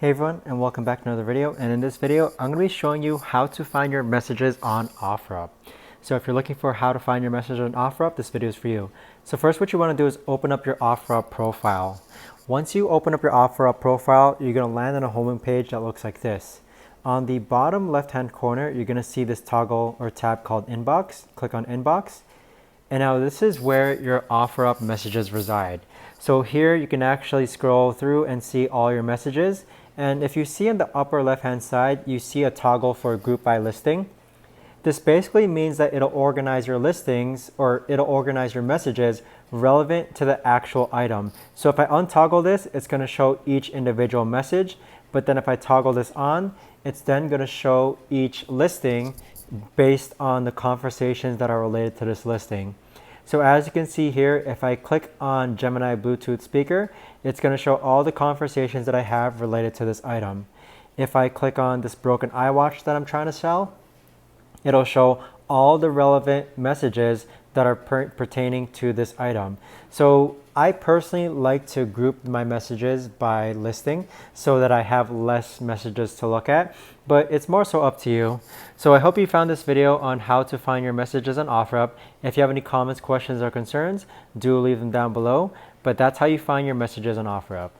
Hey everyone, and welcome back to another video. And in this video, I'm going to be showing you how to find your messages on Offerup. So if you're looking for how to find your messages on Offerup, this video is for you. So first, what you want to do is open up your Offerup profile. Once you open up your Offerup profile, you're going to land on a homing page that looks like this. On the bottom left-hand corner, you're going to see this toggle or tab called Inbox. Click on Inbox. And now this is where your Offerup messages reside. So here you can actually scroll through and see all your messages. And if you see in the upper left hand side, you see a toggle for group by listing. This basically means that it'll organize your listings, or it'll organize your messages relevant to the actual item. So if I untoggle this, it's going to show each individual message. But then if I toggle this on, it's then going to show each listing based on the conversations that are related to this listing. So as you can see here, if I click on Gemini Bluetooth speaker, it's going to show all the conversations that I have related to this item. If I click on this broken iWatch that I'm trying to sell, it'll show all the relevant messages that are pertaining to this item. So I personally like to group my messages by listing so that I have less messages to look at, but it's more so up to you. So I hope you found this video on how to find your messages on Offerup. If you have any comments, questions, or concerns, do leave them down below, but that's how you find your messages on Offerup.